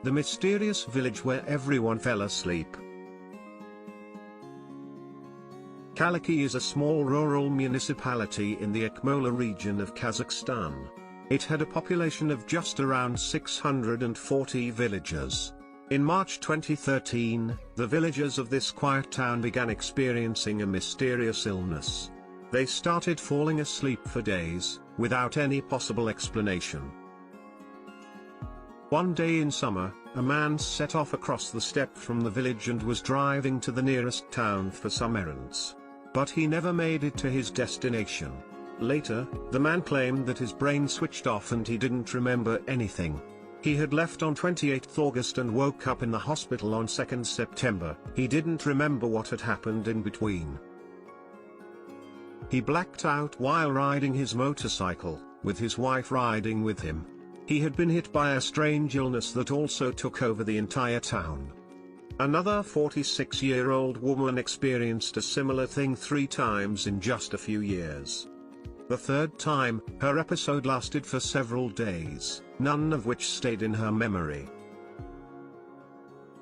The mysterious village where everyone fell asleep. Kalachi is a small rural municipality in the Akmola region of Kazakhstan. It had a population of just around 640 villagers. In March 2013, the villagers of this quiet town began experiencing a mysterious illness. They started falling asleep for days, without any possible explanation. One day in summer, a man set off across the steppe from the village and was driving to the nearest town for some errands. But he never made it to his destination. Later, the man claimed that his brain switched off and he didn't remember anything. He had left on 28 August and woke up in the hospital on 2 September. He didn't remember what had happened in between. He blacked out while riding his motorcycle, with his wife riding with him. He had been hit by a strange illness that also took over the entire town. Another 46-year-old woman experienced a similar thing 3 times in just a few years. The third time, her episode lasted for several days, none of which stayed in her memory.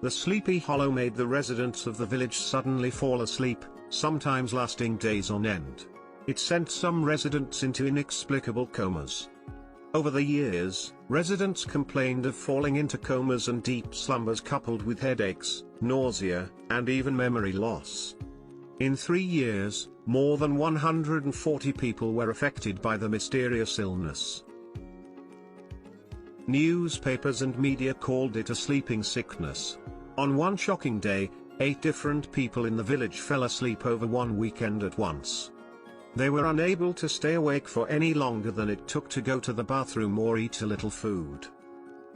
The Sleepy Hollow made the residents of the village suddenly fall asleep, sometimes lasting days on end. It sent some residents into inexplicable comas. Over the years, residents complained of falling into comas and deep slumbers coupled with headaches, nausea, and even memory loss. In 3 years, more than 140 people were affected by the mysterious illness. Newspapers and media called it a sleeping sickness. On one shocking day, 8 different people in the village fell asleep over one weekend at once. They were unable to stay awake for any longer than it took to go to the bathroom or eat a little food.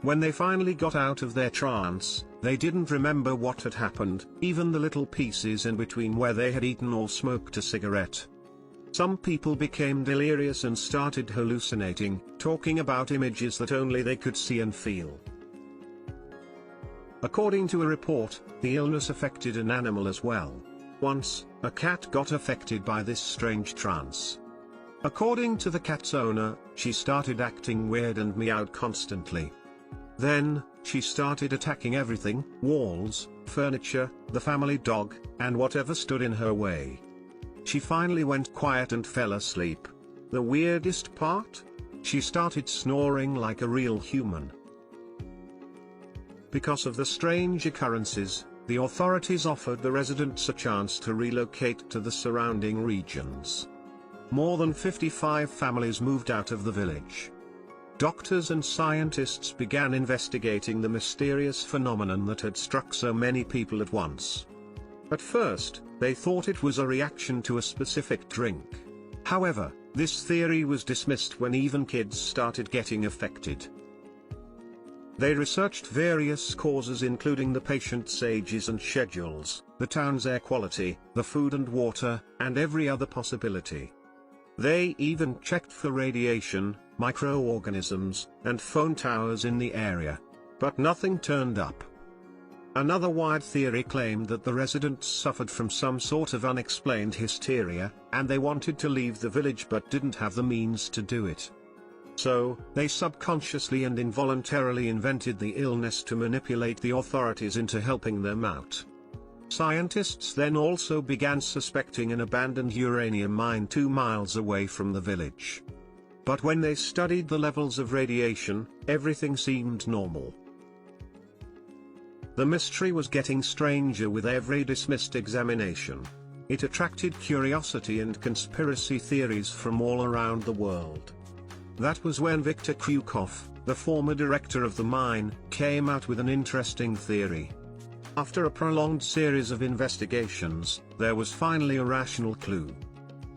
When they finally got out of their trance, they didn't remember what had happened, even the little pieces in between where they had eaten or smoked a cigarette. Some people became delirious and started hallucinating, talking about images that only they could see and feel. According to a report, the illness affected an animal as well. Once, a cat got affected by this strange trance. According to the cat's owner, she started acting weird and meowed constantly. Then, she started attacking everything, walls, furniture, the family dog, and whatever stood in her way. She finally went quiet and fell asleep. The weirdest part? She started snoring like a real human. Because of the strange occurrences, the authorities offered the residents a chance to relocate to the surrounding regions. More than 55 families moved out of the village. Doctors and scientists began investigating the mysterious phenomenon that had struck so many people at once. At first, they thought it was a reaction to a specific drink. However, this theory was dismissed when even kids started getting affected. They researched various causes including the patient's ages and schedules, the town's air quality, the food and water, and every other possibility. They even checked for radiation, microorganisms, and phone towers in the area. But nothing turned up. Another wild theory claimed that the residents suffered from some sort of unexplained hysteria, and they wanted to leave the village but didn't have the means to do it. So, they subconsciously and involuntarily invented the illness to manipulate the authorities into helping them out. Scientists then also began suspecting an abandoned uranium mine 2 miles away from the village. But when they studied the levels of radiation, everything seemed normal. The mystery was getting stranger with every dismissed examination. It attracted curiosity and conspiracy theories from all around the world. That was when Viktor Kryukov, the former director of the mine, came out with an interesting theory. After a prolonged series of investigations, there was finally a rational clue.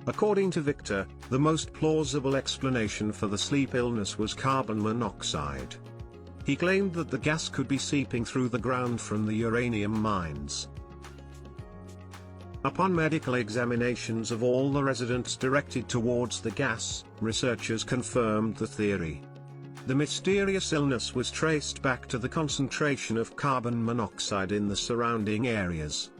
According to Viktor, the most plausible explanation for the sleep illness was carbon monoxide. He claimed that the gas could be seeping through the ground from the uranium mines. Upon medical examinations of all the residents directed towards the gas, researchers confirmed the theory. The mysterious illness was traced back to the concentration of carbon monoxide in the surrounding areas.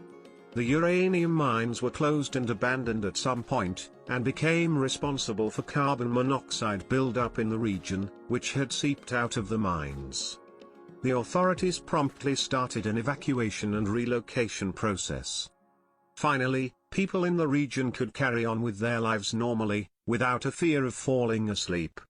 The uranium mines were closed and abandoned at some point, and became responsible for carbon monoxide buildup in the region, which had seeped out of the mines. The authorities promptly started an evacuation and relocation process. Finally, people in the region could carry on with their lives normally, without a fear of falling asleep.